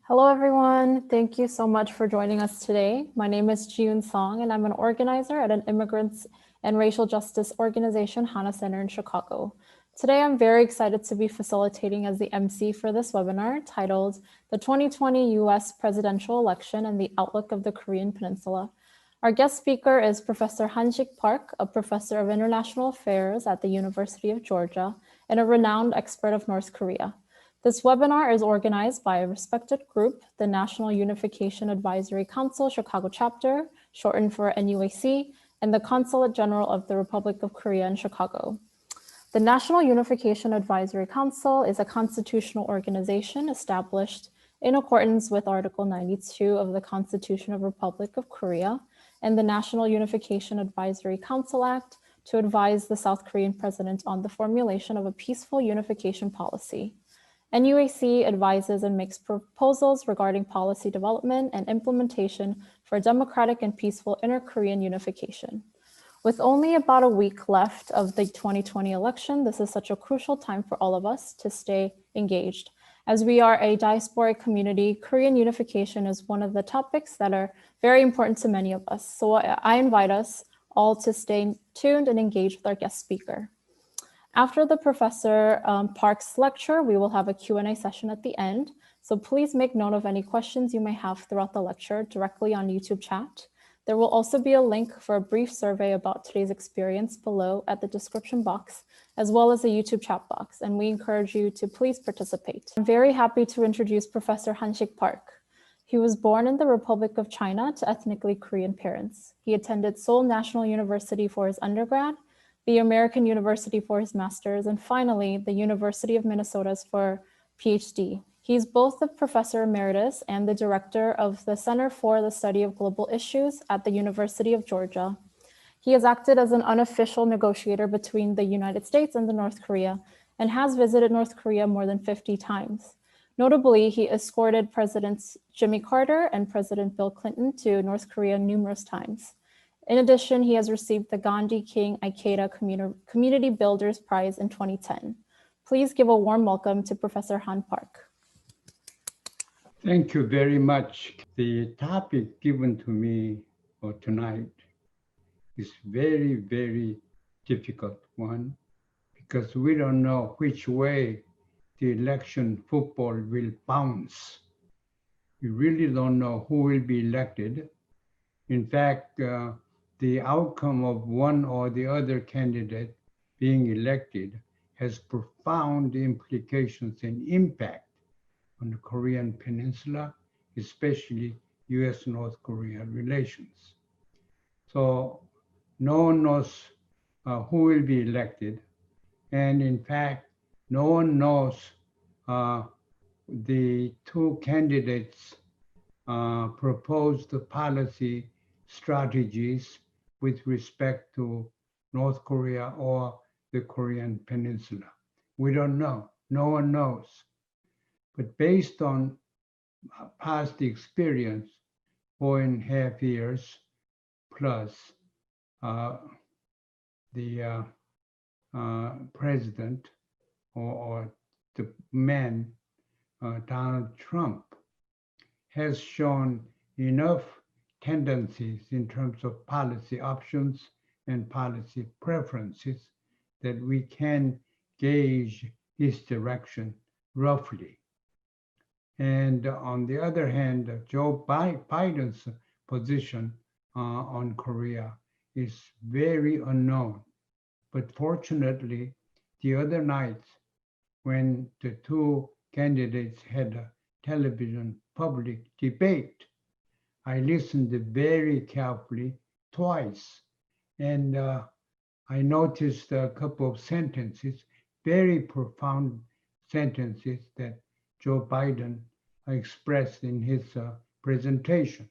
Hello, everyone. Thank you so much for joining us today. My name is Jiyoon Song, and I'm an organizer at an immigrants and racial justice organization, Hana Center in Chicago. Today, I'm very excited to be facilitating as the MC for this webinar titled The 2020 U.S. Presidential Election and the Outlook of the Korean Peninsula. Our guest speaker is Professor Han-sik Park, a professor of international affairs at the University of Georgia and a renowned expert of North Korea. This webinar is organized by a respected group, the National Unification Advisory Council Chicago chapter, shortened for NUAC, and the Consulate General of the Republic of Korea in Chicago. The National Unification Advisory Council is a constitutional organization established in accordance with Article 92 of the Constitution of the Republic of Korea and the National Unification Advisory Council Act to advise the South Korean president on the formulation of a peaceful unification policy. NUAC advises and makes proposals regarding policy development and implementation for democratic and peaceful inter-Korean unification. With only about a week left of the 2020 election, this is such a crucial time for all of us to stay engaged. As we are a diasporic community, Korean unification is one of the topics that are very important to many of us. So I invite us all to stay tuned and engaged with our guest speaker. After the Professor Park's lecture, we will have a Q&A session at the end. So please make note of any questions you may have throughout the lecture directly on YouTube chat. There will also be a link for a brief survey about today's experience below at the description box, as well as a YouTube chat box, and we encourage you to please participate. I'm very happy to introduce Professor Han-sik Park. He was born in the Republic of China to ethnically Korean parents. He attended Seoul National University for his undergrad, the American University for his master's, and finally, the University of Minnesota's for PhD. He's both the professor emeritus and the director of the Center for the Study of Global Issues at the University of Georgia. He has acted as an unofficial negotiator between the United States and North Korea and has visited North Korea more than 50 times. Notably, he escorted Presidents Jimmy Carter and President Bill Clinton to North Korea numerous times. In addition, he has received the Gandhi King Ikeda Community Builders Prize in 2010. Please give a warm welcome to Professor Han Park. Thank you very much. The topic given to me for tonight is very, very difficult one because we don't know which way the election football will bounce. We really don't know who will be elected. In fact, the outcome of one or the other candidate being elected has profound implications and impact on the Korean Peninsula, especially US-North Korea relations. So no one knows who will be elected. And in fact, no one knows the two candidates proposed policy strategies with respect to North Korea or the Korean Peninsula. We don't know, no one knows. But based on past experience, 4.5 years plus the president or the man, Donald Trump, has shown enough tendencies in terms of policy options and policy preferences that we can gauge his direction roughly. And on the other hand, Joe Biden's position on Korea is very unknown. But fortunately, the other night, when the two candidates had a television public debate, I listened very carefully twice, and I noticed a couple of sentences, very profound sentences that Joe Biden expressed in his presentation.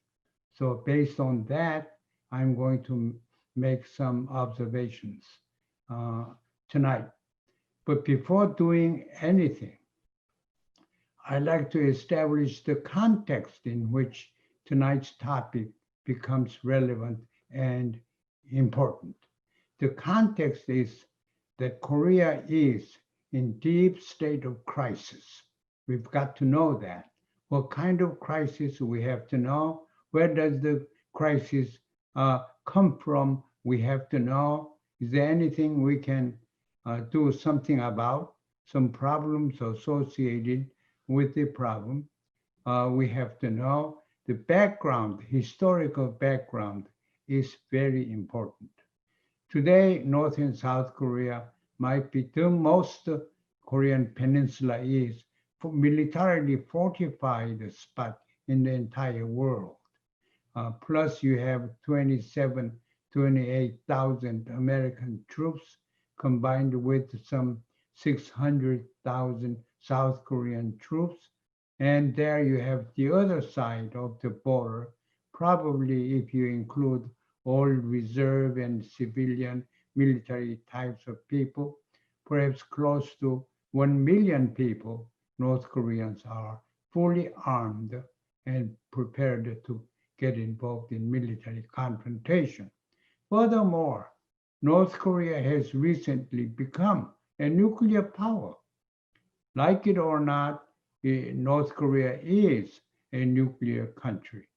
So based on that, I'm going to make some observations tonight. But before doing anything, I'd like to establish the context in which tonight's topic becomes relevant and important. The context is that Korea is in deep state of crisis. We've got to know that. What kind of crisis we have to know? Where does the crisis come from? We have to know. Is there anything we can do something about? Some problems associated with the problem. We have to know the background, historical background is very important. Today, North and South Korea might be the most Korean peninsula is militarily fortified spot in the entire world. Plus you have 28,000 American troops combined with some 600,000 South Korean troops. And there you have the other side of the border, probably if you include all reserve and civilian military types of people, perhaps close to 1 million people, North Koreans are fully armed and prepared to get involved in military confrontation. Furthermore, North Korea has recently become a nuclear power. Like it or not, North Korea is a nuclear country,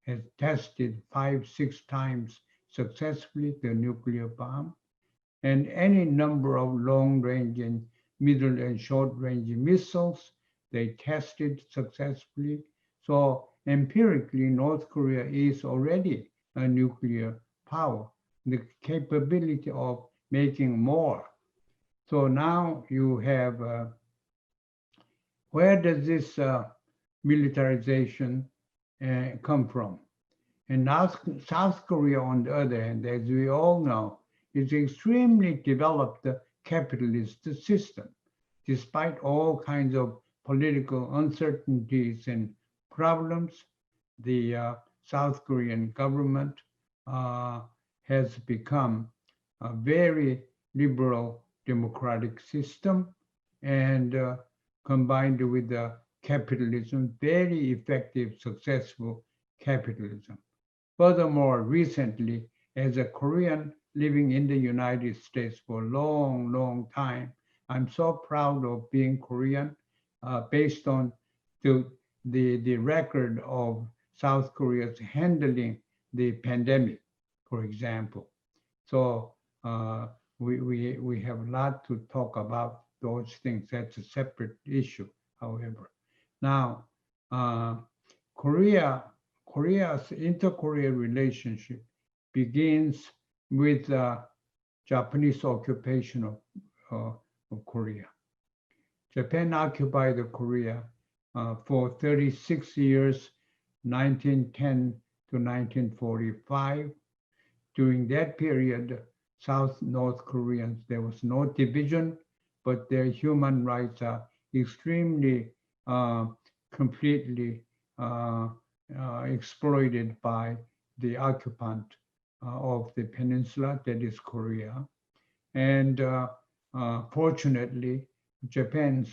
has tested 5-6 times successfully the nuclear bomb, and any number of long-range and middle and short-range missiles they tested successfully. So empirically, North Korea is already a nuclear power, the capability of making more. So now you have, where does this militarization come from? And now South Korea, on the other hand, as we all know, is an extremely developed capitalist system. Despite all kinds of political uncertainties and problems, the South Korean government has become a very liberal democratic system, and combined with the capitalism, very effective, successful capitalism. Furthermore, recently, as a Korean living in the United States for a long, long time, I'm so proud of being Korean based on the record of South Korea's handling the pandemic, for example. So we have a lot to talk about those things. That's a separate issue, however. Now, Korea's inter-Korea relationship begins with Japanese occupation of Korea. Japan occupied Korea for 36 years, 1910 to 1945. During that period, South-North Koreans, there was no division, but their human rights are extremely, completely exploited by the occupant of the peninsula, that is Korea. And fortunately, Japan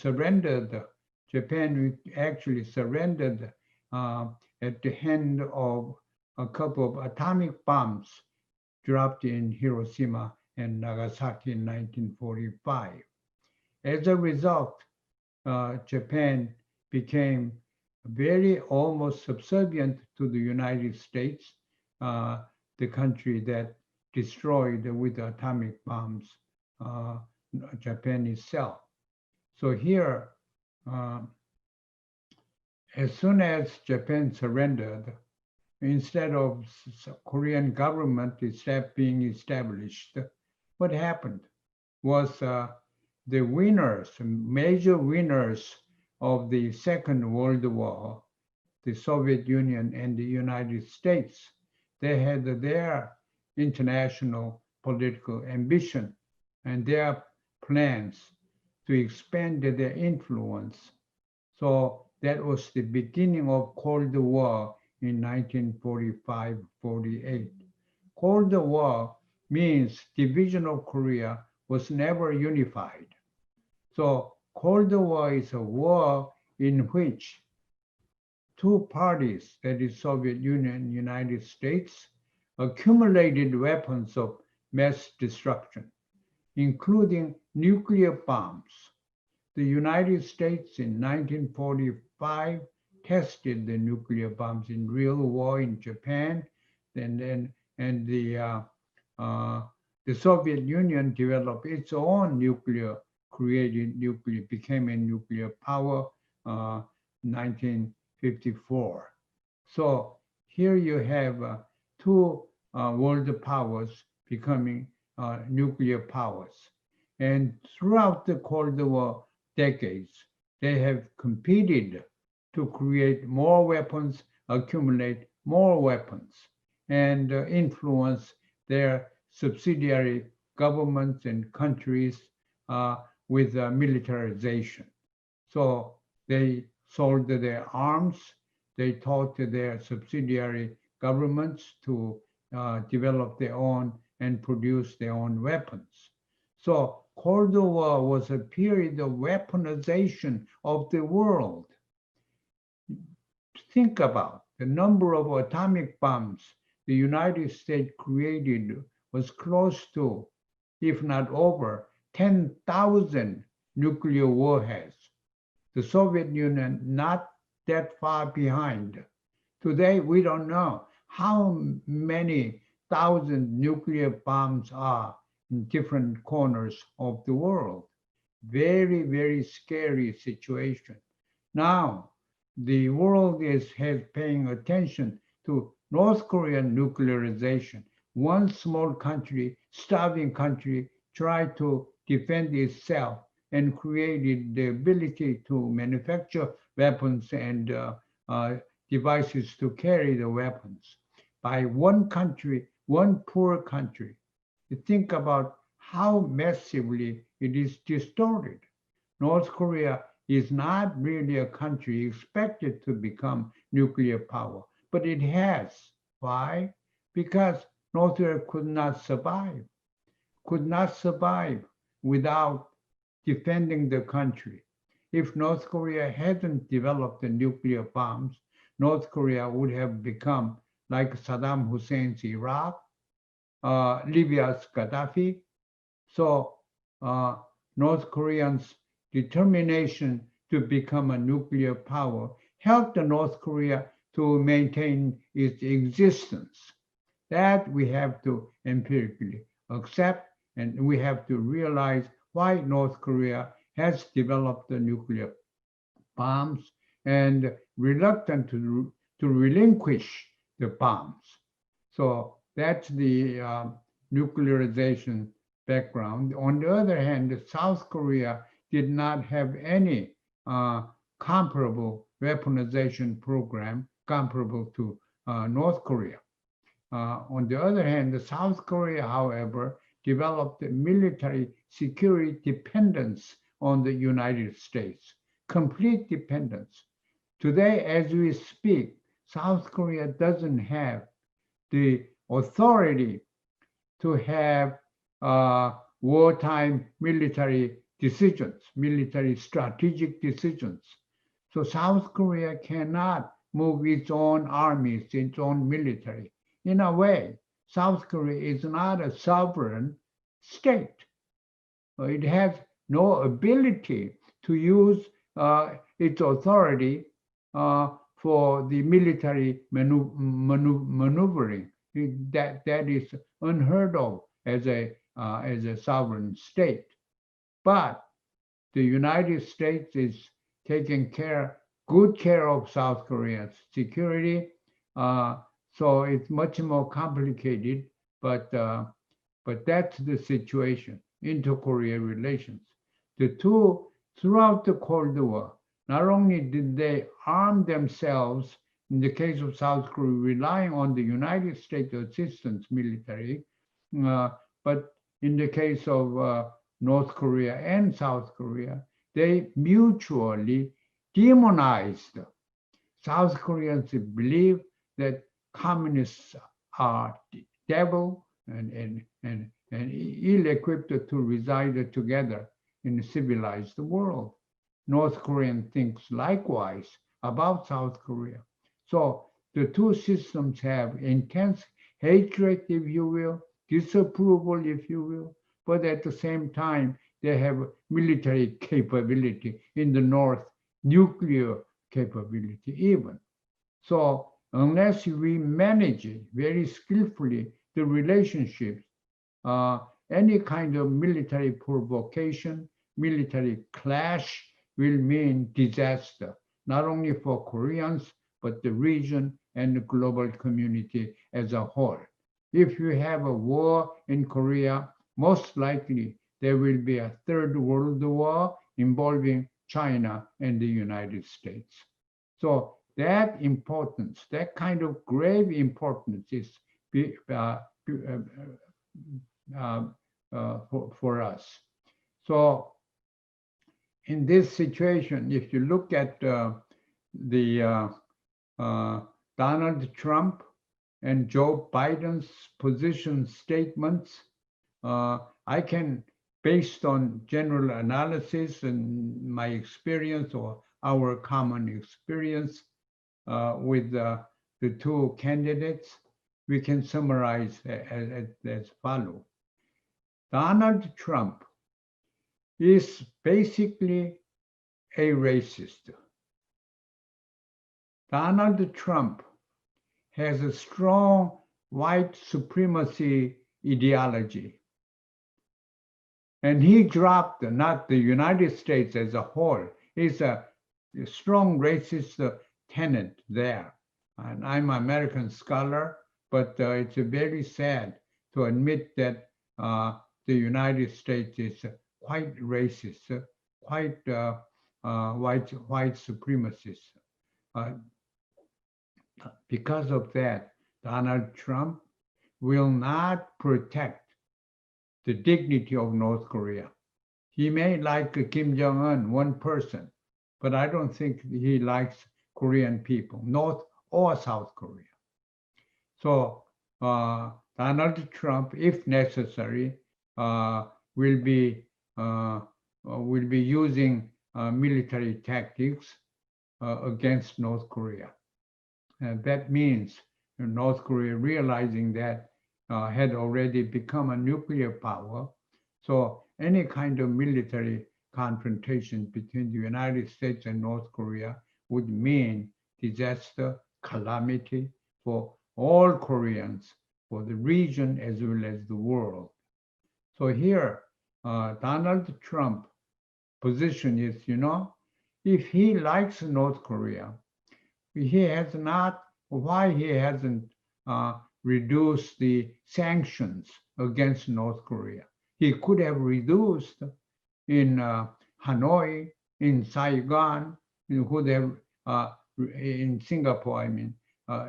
actually surrendered at the hand of a couple of atomic bombs dropped in Hiroshima and Nagasaki in 1945. As a result, Japan became very almost subservient to the United States, the country that destroyed with atomic bombs Japan itself. So here, as soon as Japan surrendered, instead of Korean government being established, what happened was the winners, major winners of the Second World War, the Soviet Union and the United States, they had their international political ambition and their plans to expand their influence. So that was the beginning of Cold War in 1945-48. Cold War means division of Korea was never unified. So Cold War is a war in which two parties, that is Soviet Union and United States, accumulated weapons of mass destruction, including nuclear bombs. The United States in 1945 tested the nuclear bombs in real war in Japan, and the Soviet Union developed its own became a nuclear power 1954. So here you have two world powers becoming nuclear powers. And throughout the Cold War decades, they have competed to create more weapons, accumulate more weapons, and influence their subsidiary governments and countries with militarization. So they sold their arms, they taught their subsidiary governments to develop their own and produce their own weapons. So Cold War was a period of weaponization of the world. Think about the number of atomic bombs the United States created was close to, if not over, 10,000 nuclear warheads. The Soviet Union not that far behind. Today, we don't know how many thousand nuclear bombs are in different corners of the world. Very, very scary situation. Now, the world is paying attention to North Korean nuclearization. One small country, starving country, tried to defend itself and created the ability to manufacture weapons and devices to carry the weapons. By one country, one poor country. Think about how massively it is distorted. North Korea is not really a country expected to become nuclear power, but it has. Why? Because North Korea could not survive without defending the country. If North Korea hadn't developed the nuclear bombs, North Korea would have become like Saddam Hussein's Iraq, Libya's Gaddafi. So North Koreans' determination to become a nuclear power helped North Korea to maintain its existence. That we have to empirically accept, and we have to realize why North Korea has developed the nuclear bombs and reluctant to relinquish the bombs. So that's the nuclearization background. On the other hand, South Korea did not have any comparable weaponization program comparable to North Korea. On the other hand, South Korea, however, developed a military security dependence on the United States, complete dependence. Today, as we speak, South Korea doesn't have the authority to have wartime military decisions, military strategic decisions. So South Korea cannot move its own armies, its own military. In a way, South Korea is not a sovereign state. It has no ability to use its authority for the military maneuvering. That is unheard of as a sovereign state. But the United States is taking good care of South Korea's security. So it's much more complicated, but that's the situation, inter-Korea relations. The two, throughout the Cold War, not only did they arm themselves, in the case of South Korea, relying on the United States assistance military, but in the case of North Korea and South Korea, they mutually demonized. South Koreans believe that communists are devil and ill-equipped to reside together in a civilized world. North Korean thinks likewise about South Korea. So the two systems have intense hatred, if you will, disapproval, if you will, but at the same time, they have military capability in the North, nuclear capability even. So unless we manage it very skillfully, the relationships, any kind of military provocation, military clash will mean disaster, not only for Koreans, but the region and the global community as a whole. If you have a war in Korea, most likely there will be a third world war involving China and the United States. So that importance, that kind of grave importance is for us. So in this situation, if you look at Donald Trump and Joe Biden's position statements, I can, based on general analysis and my experience or our common experience with the two candidates, we can summarize as follows. Donald Trump is basically a racist. Donald Trump has a strong white supremacy ideology. And he dropped, not the United States as a whole, is a strong racist tenet there. And I'm an American scholar, but it's very sad to admit that the United States is quite racist, quite white supremacist. Because of that, Donald Trump will not protect the dignity of North Korea. He may like Kim Jong-un, one person, but I don't think he likes Korean people, North or South Korea. So Donald Trump, if necessary, will be using military tactics against North Korea. And that means North Korea realizing that had already become a nuclear power. So any kind of military confrontation between the United States and North Korea would mean disaster, calamity for all Koreans, for the region as well as the world. So here, Donald Trump's position is, if he likes North Korea, he has not, why he hasn't reduced the sanctions against North Korea. He could have reduced in Hanoi, in Saigon, he would have, in Singapore, I mean,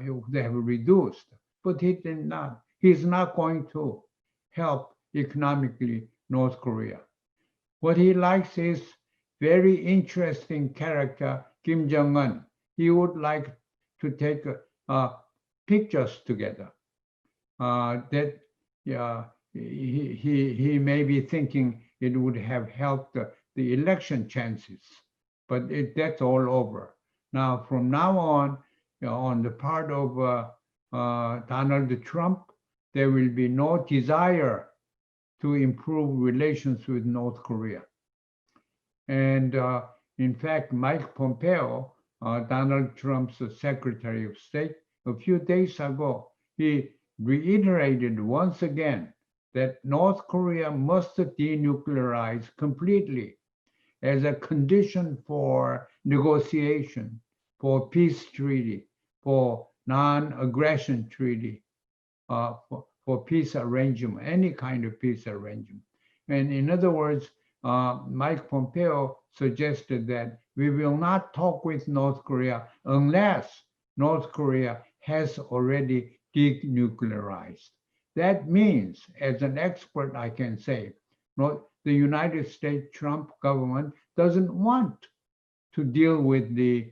he would have reduced, but he did not. He's not going to help economically North Korea. What he likes is very interesting character, Kim Jong-un. He would like to take pictures together. He may be thinking it would have helped the election chances, but that's all over. Now, from now on the part of Donald Trump, there will be no desire to improve relations with North Korea. And in fact, Mike Pompeo, Donald Trump's Secretary of State, a few days ago, he reiterated once again that North Korea must denuclearize completely as a condition for negotiation, for peace treaty, for non-aggression treaty, for peace arrangement, any kind of peace arrangement. And in other words, Mike Pompeo suggested that we will not talk with North Korea unless North Korea has already denuclearized. That means, as an expert, I can say, the United States Trump government doesn't want to deal with the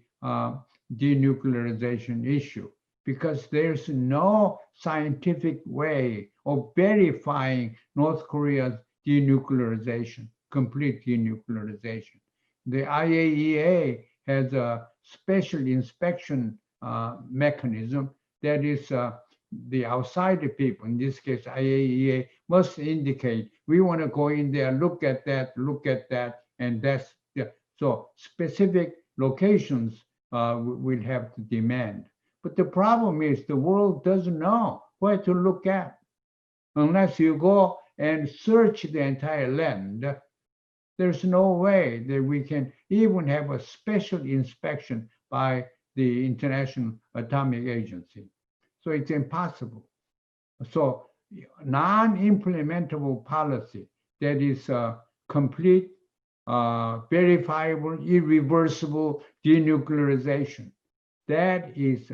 denuclearization issue because there's no scientific way of verifying North Korea's denuclearization, complete denuclearization. The IAEA has a special inspection mechanism that is the outside people, in this case IAEA, must indicate we want to go in there, look at that, and that's so specific locations will have to demand. But the problem is the world doesn't know where to look at. Unless you go and search the entire land, there's no way that we can even have a special inspection by the International Atomic Agency. So it's impossible. So non-implementable policy that is complete, verifiable, irreversible denuclearization, that is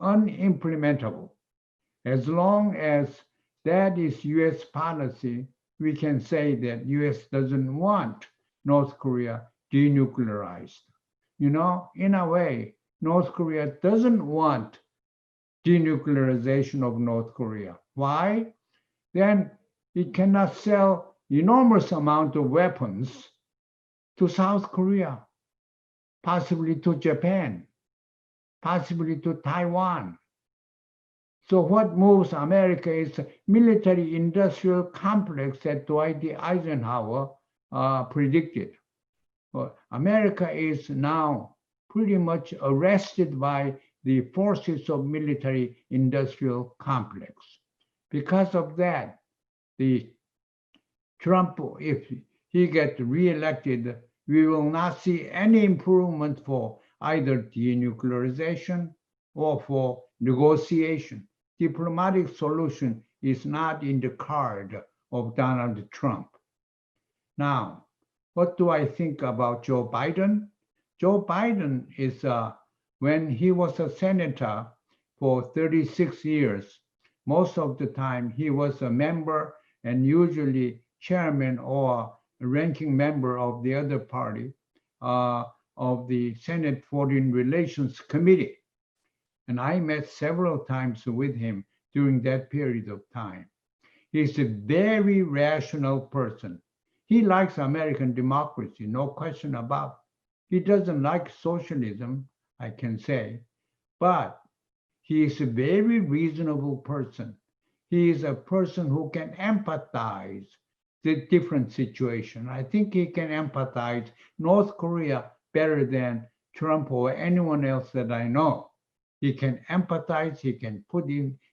unimplementable. As long as that is US policy, we can say that US doesn't want North Korea denuclearized. You know, in a way, North Korea doesn't want denuclearization of North Korea. Why? Then it cannot sell enormous amount of weapons to South Korea, possibly to Japan, possibly to Taiwan. So what moves America is a military-industrial complex that Dwight D. Eisenhower predicted. Well, America is now pretty much arrested by the forces of military-industrial complex. Because of that, the Trump, if he gets reelected, we will not see any improvement for either denuclearization or for negotiation. Diplomatic solution is not in the card of Donald Trump. Now, what do I think about Joe Biden? Joe Biden is, when he was a senator for 36 years, most of the time he was a member and usually chairman or ranking member of the other party of the Senate Foreign Relations Committee. And I met several times with him during that period of time. He's a very rational person. He likes American democracy, no question about it. He doesn't like socialism, I can say, but he is a very reasonable person. He is a person who can empathize the different situation. I think he can empathize North Korea better than Trump or anyone else that I know. He can empathize, he can put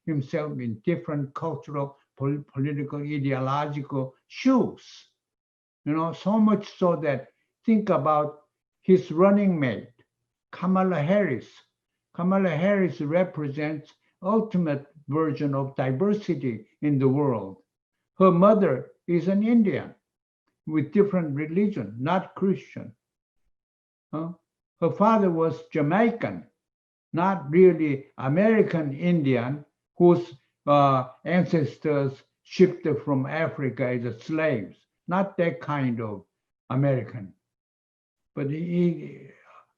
himself in different cultural, political, ideological shoes. You know, so much so that think about his running mate, Kamala Harris. Kamala Harris represents ultimate version of diversity in the world. Her mother is an Indian with different religion, not Christian. Her father was Jamaican, not really American Indian, whose ancestors shipped from Africa as slaves, not that kind of American. But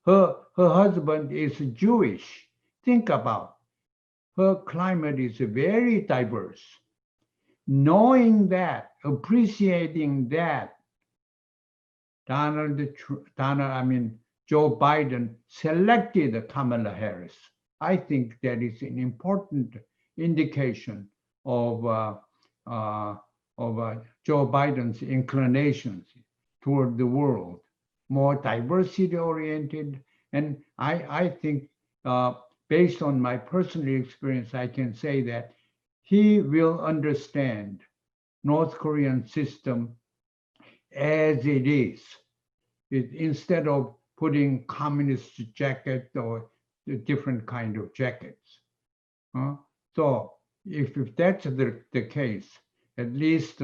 her husband is Jewish. Think about it. Her climate is very diverse. Knowing that, appreciating that, Joe Biden selected Kamala Harris. I think that is an important indication of Joe Biden's inclinations toward the world, more diversity-oriented. And I think, based on my personal experience, I can say that he will understand North Korean system as it is. Instead of putting communist jacket or different kind of jackets. So if that's the case, at least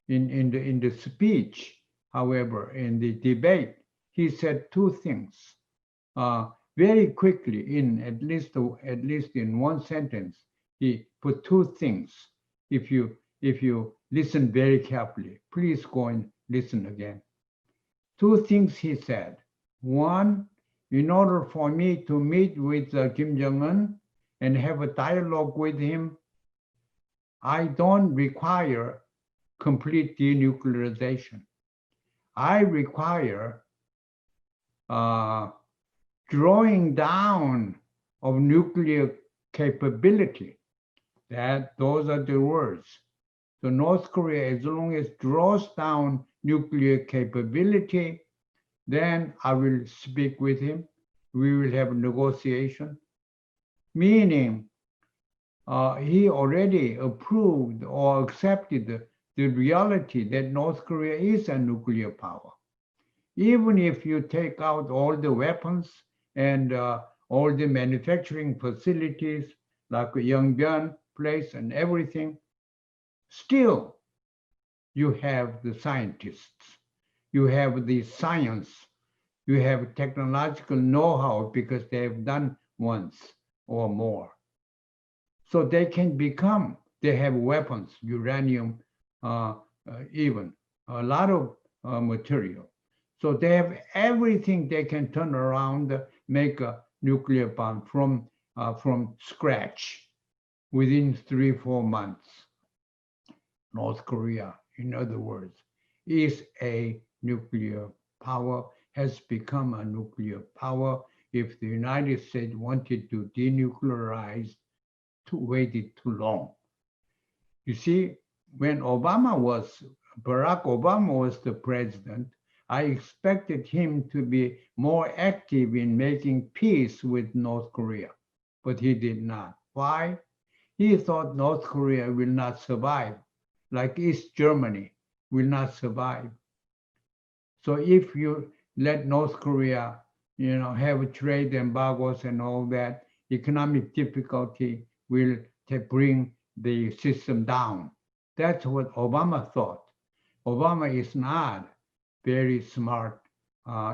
in the speech, however, in the debate, he said two things very quickly. In at least in one sentence, he put two things. If you listen very carefully, please go and listen again. Two things he said. One, in order for me to meet with Kim Jong-un and have a dialogue with him, I don't require complete denuclearization. I require drawing down of nuclear capability. Those are the words. So North Korea, as long as draws down nuclear capability, then I will speak with him. we will have negotiation, meaning he already approved or accepted the reality that North Korea is a nuclear power. Even if you take out all the weapons and all the manufacturing facilities like Yongbyon place and everything, still you have the scientists, you have the science, you have technological know-how because they have done once or more. So they can become, they have weapons, uranium, even a lot of material. So they have everything they can turn around, make a nuclear bomb from scratch within 3-4 months. North Korea, in other words, is a nuclear power, has become a nuclear power. If the United States wanted to denuclearize, waited too long. You see, when Barack Obama was the president, I expected him to be more active in making peace with North Korea, but he did not. Why? He thought North Korea will not survive, like East Germany will not survive. So if you let North Korea, have trade embargoes and all that, economic difficulty will bring the system down. That's what Obama thought. Obama is not very smart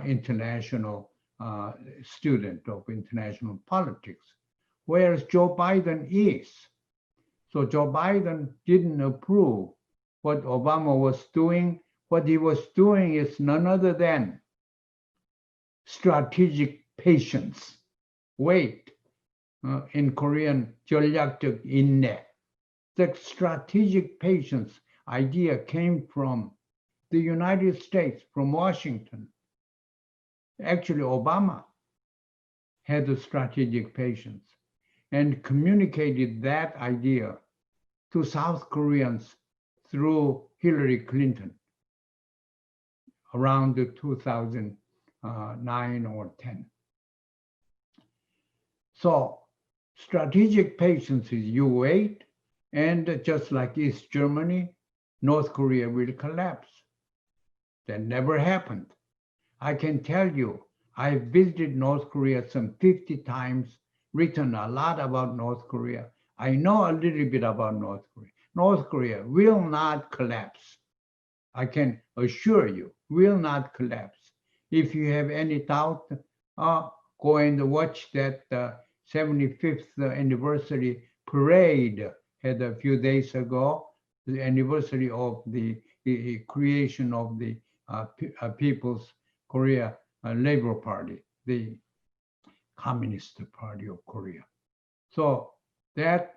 international student of international politics, whereas Joe Biden is. So Joe Biden didn't approve what Obama was doing. What he was doing is none other than strategic patience. Wait, in Korean, 전략적 인내. The strategic patience idea came from the United States, from Washington. Actually, Obama had the strategic patience and communicated that idea to South Koreans through Hillary Clinton around 2009 or 10. So strategic patience is you wait, and just like East Germany, North Korea will collapse. That never happened. I can tell you, I visited North Korea some 50 times, written a lot about North Korea. I know a little bit about North Korea. North Korea will not collapse. I can assure you, will not collapse. If you have any doubt, go and watch that 75th anniversary parade had a few days ago, the anniversary of the creation of the People's Korea Labor Party, the Communist Party of Korea. So that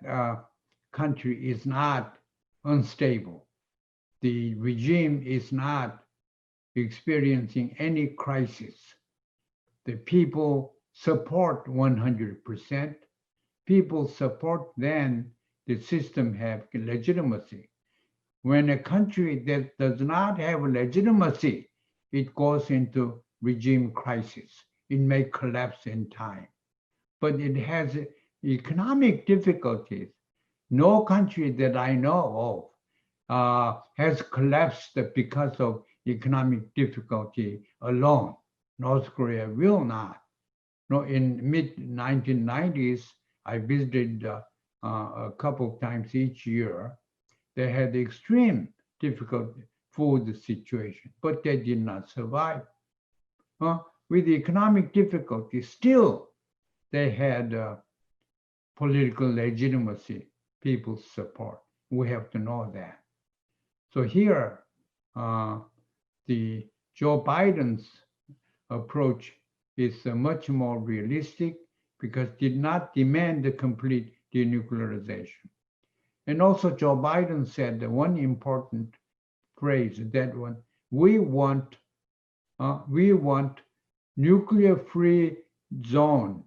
country is not unstable. The regime is not experiencing any crisis. The people support 100%. People support, then the system have legitimacy. When a country that does not have legitimacy, it goes into regime crisis. It may collapse in time, but it has economic difficulties. No country that I know of has collapsed because of economic difficulty alone. North Korea will not. No, in mid-1990s, I visited a couple of times each year. They had extreme difficult food situation, but they did not survive. With the economic difficulty, still they had political legitimacy, people's support. We have to know that. So here, the Joe Biden's approach is much more realistic because did not demand the complete denuclearization. And also Joe Biden said that one important phrase, that one, we want nuclear-free zone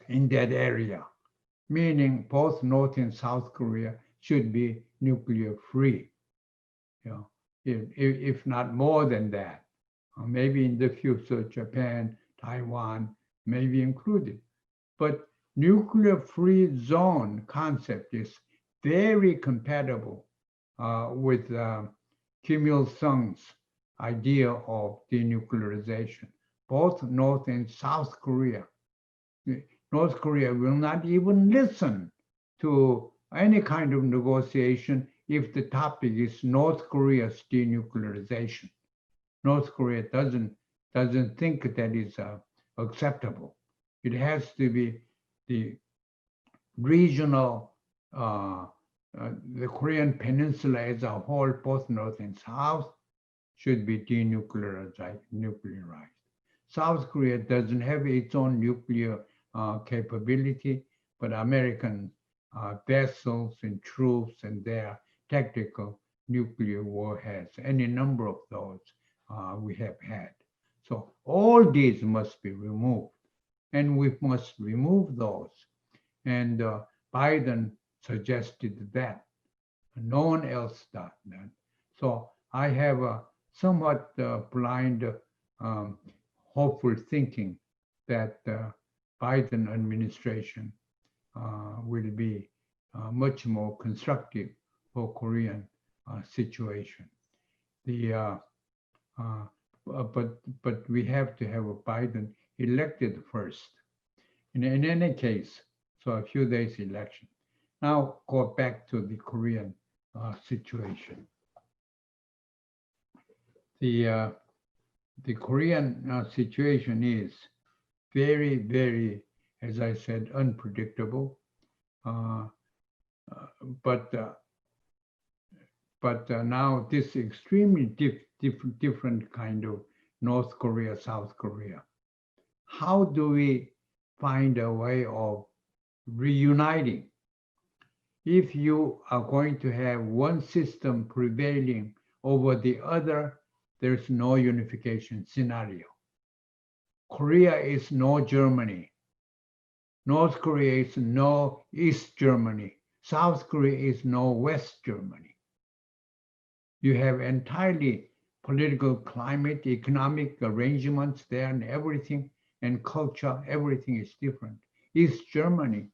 in that area, meaning both North and South Korea should be nuclear-free. If not more than that. Maybe in the future, Japan, Taiwan, may be included. But nuclear-free zone concept is very compatible with Kim Il-sung's idea of denuclearization. Both North and South Korea. North Korea will not even listen to any kind of negotiation if the topic is North Korea's denuclearization. North Korea doesn't think that is acceptable. It has to be the regional, the Korean peninsula as a whole, both North and South, should be denuclearized. South Korea doesn't have its own nuclear capability, but American vessels and troops and their tactical nuclear warheads, any number of those we have had. So all these must be removed, and we must remove those. And Biden suggested that. No one else does that. So I have a somewhat blind, hopeful thinking that Biden administration will be much more constructive for Korean situation. But we have to have a Biden elected first. In any case, so a few days election. Now go back to the Korean situation. The Korean situation is very, very, as I said, unpredictable. But now this extremely different kind of North Korea, South Korea. How do we find a way of reuniting? If you are going to have one system prevailing over the other, there's no unification scenario. Korea is no Germany. North Korea is no East Germany. South Korea is no West Germany. You have entirely political climate, economic arrangements there and everything, and culture, everything is different. East Germany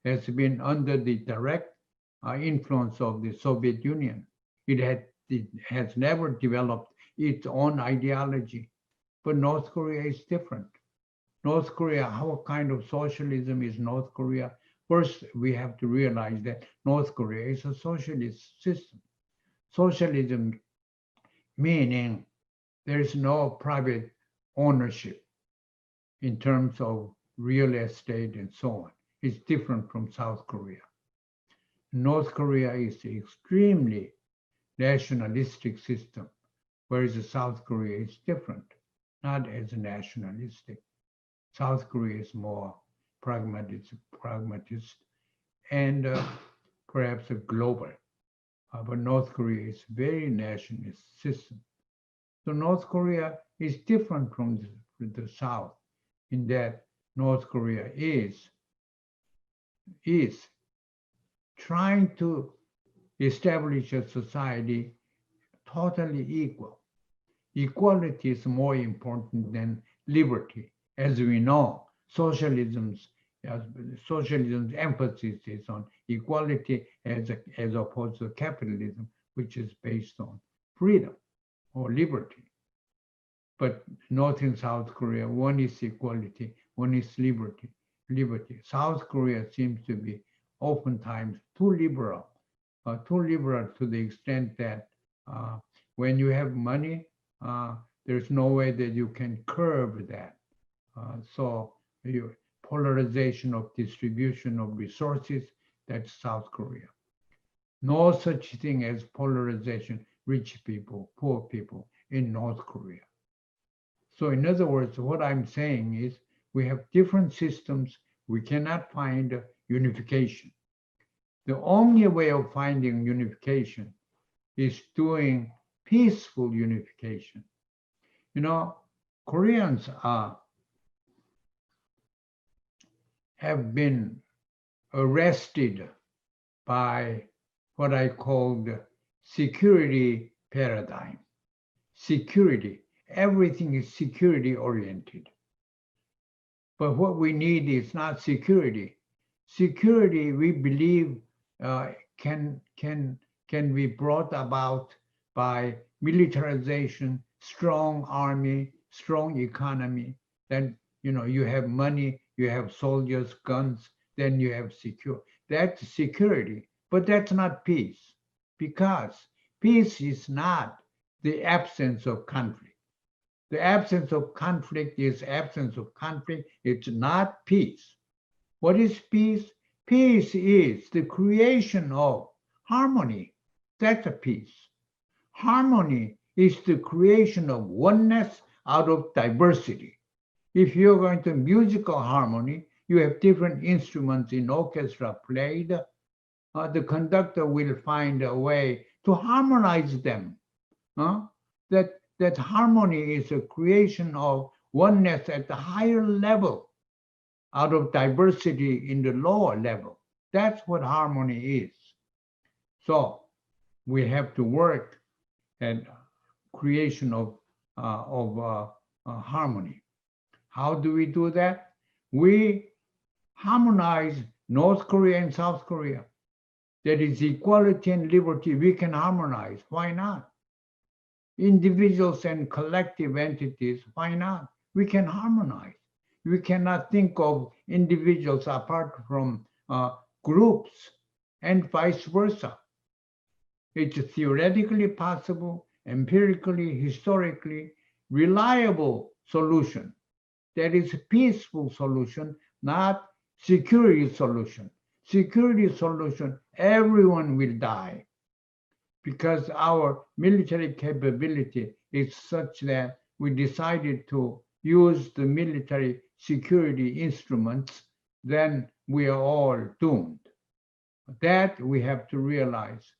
has been under the direct influence of the Soviet Union. It has never developed its own ideology, but North Korea is different. North Korea, what kind of socialism is North Korea? First, we have to realize that North Korea is a socialist system. Socialism meaning there is no private ownership in terms of real estate and so on. It's different from South Korea. North Korea is an extremely nationalistic system, whereas South Korea is different, not as nationalistic. South Korea is more pragmatist and perhaps a global. But North Korea is very nationalist system. So North Korea is different from the South in that North Korea is trying to establish a society totally equal. Equality is more important than liberty. As we know, socialism's emphasis is on equality as opposed to capitalism, which is based on freedom or liberty. But North and South Korea, one is equality, one is liberty. South Korea seems to be oftentimes too liberal to the extent that when you have money, there's no way that you can curb that. So polarization of distribution of resources, that's South Korea. No such thing as polarization, rich people, poor people in North Korea. So in other words, what I'm saying is we have different systems. We cannot find unification. The only way of finding unification is doing peaceful unification. You know, Koreans have been arrested by what I call the security paradigm. Security, everything is security oriented. But what we need is not security. Security, we believe, can be brought about by militarization, strong army, strong economy. Then you have money, you have soldiers, guns, then you have secure. That's security, but that's not peace, because peace is not the absence of conflict. The absence of conflict is absence of conflict. It's not peace. What is peace? Peace is the creation of harmony. That's a peace. Harmony is the creation of oneness out of diversity. If you're going to musical harmony, you have different instruments in orchestra played. The conductor will find a way to harmonize them. That harmony is a creation of oneness at the higher level out of diversity in the lower level. That's what harmony is. So we have to work at creation of harmony. How do we do that? We harmonize North Korea and South Korea. That is equality and liberty. We can harmonize. Why not? Individuals and collective entities, why not? We can harmonize. We cannot think of individuals apart from groups, and vice versa. It's theoretically possible, empirically, historically, reliable solution. That is a peaceful solution, not security solution. Security solution, everyone will die, because our military capability is such that we decided to use the military security instruments, then we are all doomed. That we have to realize,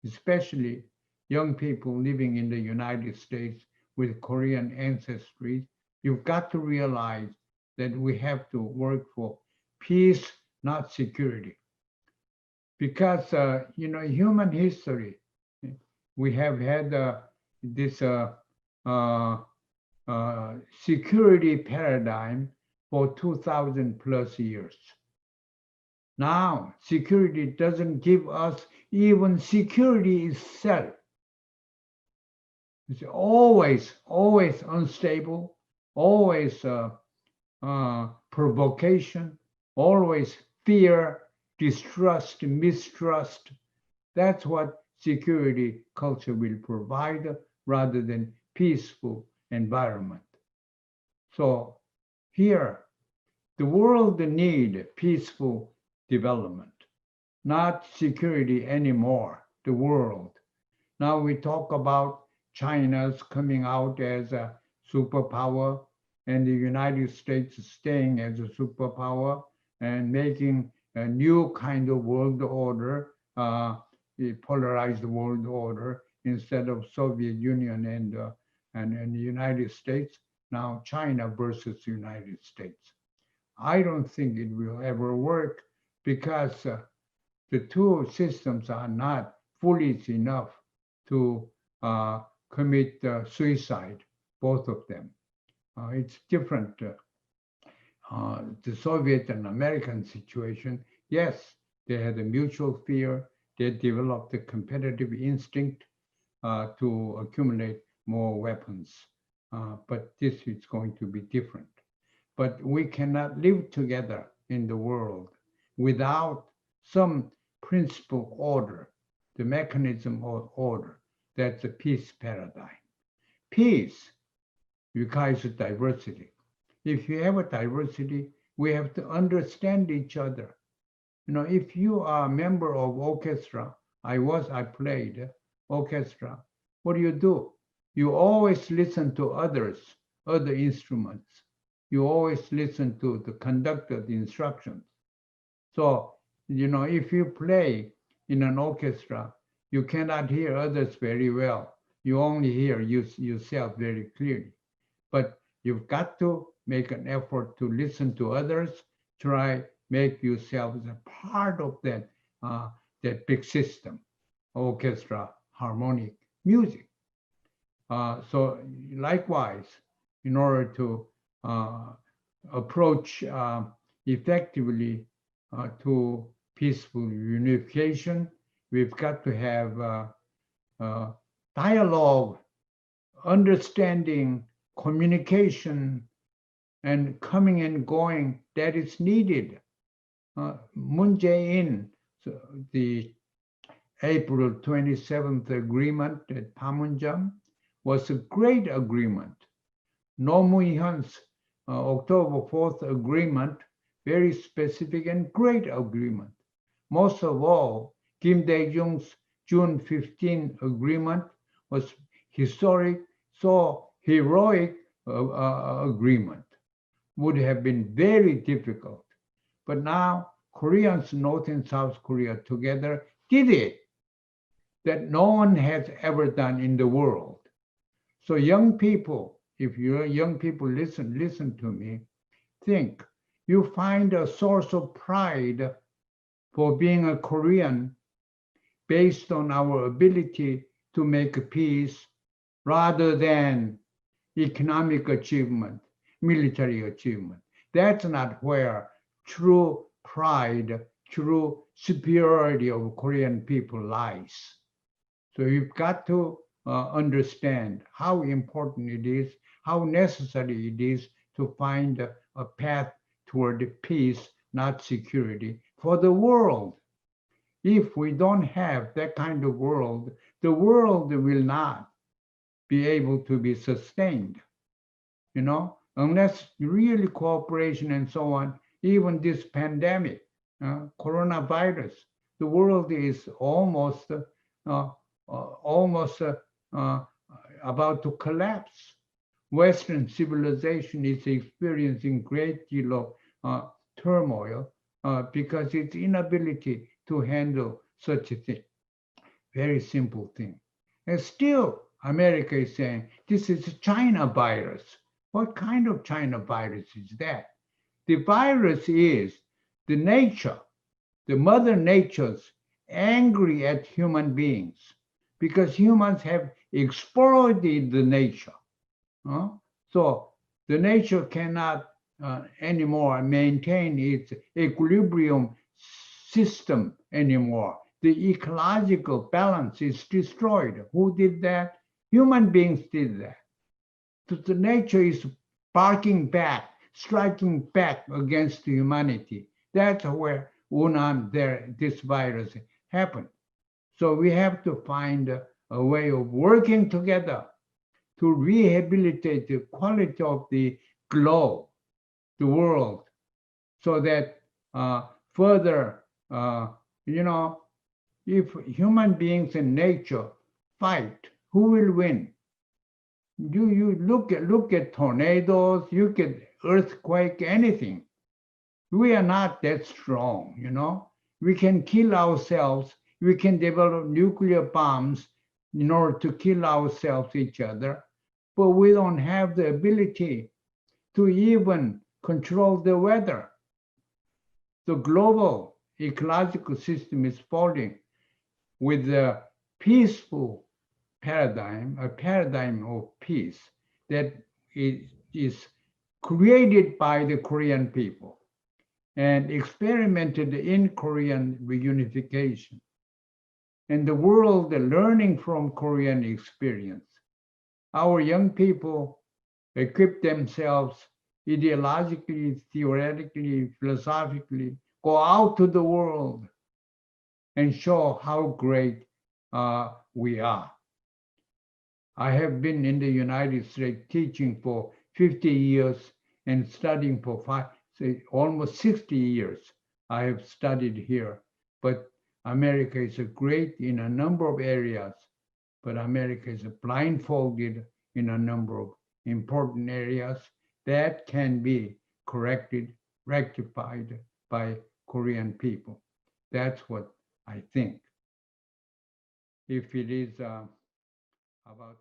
especially young people living in the United States with Korean ancestry. You've got to realize that we have to work for peace, not security. Because, human history, we have had this security paradigm for 2,000 plus years. Now, security doesn't give us even security itself. It's always unstable, always provocation, always fear, distrust, mistrust. That's what security culture will provide, rather than peaceful environment. So here, the world needs peaceful development, not security anymore, the world. Now we talk about China's coming out as a superpower, and the United States staying as a superpower and making a new kind of world order, a polarized world order, instead of Soviet Union and the United States. Now China versus the United States. I don't think it will ever work, because the two systems are not fully enough to commit suicide, both of them. It's different. The Soviet and American situation, yes, they had a mutual fear. They developed a competitive instinct to accumulate more weapons. But this is going to be different. But we cannot live together in the world without some principal order, the mechanism of order. That's a peace paradigm. Peace requires diversity. If you have a diversity, we have to understand each other. If you are a member of orchestra, I played orchestra. What do? You always listen to other instruments. You always listen to the conductor's instructions. So, if you play in an orchestra, you cannot hear others very well. You only hear yourself very clearly. But you've got to make an effort to listen to others, try make yourself a part of that big system, orchestra, harmonic music. So likewise, in order to approach effectively to peaceful unification, we've got to have dialogue, understanding, communication, and coming and going that is needed. Moon Jae-in, the April 27th agreement at Panmunjom was a great agreement. Roh Moo-hyun's October 4th agreement, very specific and great agreement. Most of all, Kim Dae-jung's June 15 agreement was historic, so heroic agreement. Would have been very difficult. But now Koreans, North and South Korea together did it that no one has ever done in the world. So young people, if you're young people, listen to me, think, you find a source of pride for being a Korean based on our ability to make peace rather than economic achievement, military achievement. That's not where true pride, true superiority of Korean people lies. So you've got to understand how important it is, how necessary it is to find a path toward peace, not security, for the world. If we don't have that kind of world, the world will not be able to be sustained, unless really cooperation and so on. Even this pandemic, coronavirus, the world is almost about to collapse. Western civilization is experiencing great deal of turmoil because its inability to handle such a thing, very simple thing. And still, America is saying, this is a China virus. What kind of China virus is that? The virus is the nature, the mother nature's angry at human beings because humans have exploited the nature. So the nature cannot anymore maintain its equilibrium system anymore. The ecological balance is destroyed. Who did that? Human beings did that. So the nature is barking back, striking back against humanity. That's where this virus happened. So we have to find a way of working together to rehabilitate the quality of the globe, the world, so that further, if human beings and nature fight, who will win? You look at tornadoes, you get earthquake, anything. We are not that strong, We can kill ourselves. We can develop nuclear bombs in order to kill ourselves, each other, but we don't have the ability to even control the weather. The global ecological system is falling with the peaceful paradigm, a paradigm of peace that is created by the Korean people and experimented in Korean reunification. And the world learning from Korean experience. Our young people equip themselves ideologically, theoretically, philosophically, go out to the world and show how great we are. I have been in the United States teaching for 50 years and studying for almost 60 years. I have studied here, but America is great in a number of areas, but America is blindfolded in a number of important areas that can be corrected, rectified by Korean people. That's what I think. If it is about